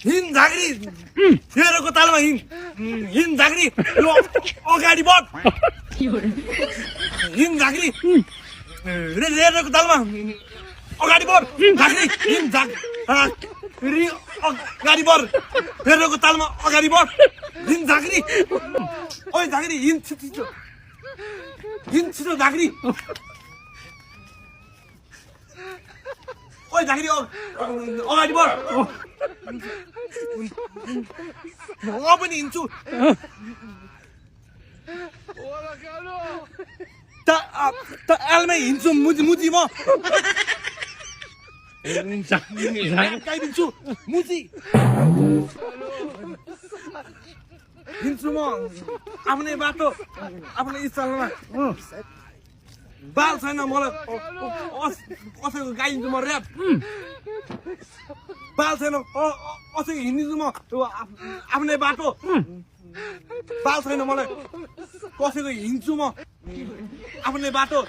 हिँड झाँक्री तेरोको तालमा हिँड झाँक्री यो अगाडि बढ हिँड झाँक्री रेलोको तालमा अगाडि बढ झाँक्री हिँड झाँक्री अगाडि बढ रेलोको तालमा अगाडि बढ हिँड झाँक्री ओइ झाँक्री हिँड छिटो झाँक्री ओइ झाँक्री अगाडि बढ म पनि हिँड्छु त आलमै हिँड्छु मुजी म काइदिन्छु मुजी हिँड्छु म आफ्नै बाटो आफ्नै स्थलमा बाल छैन मलाई कसैको गाइदिन्छु म ऱ्याप बाल छैन कसैको हिँडिदिन्छु म आफ्नै बाटो बाल छैन मलाई कसैको हिँड्छु म आफ्नै बाटो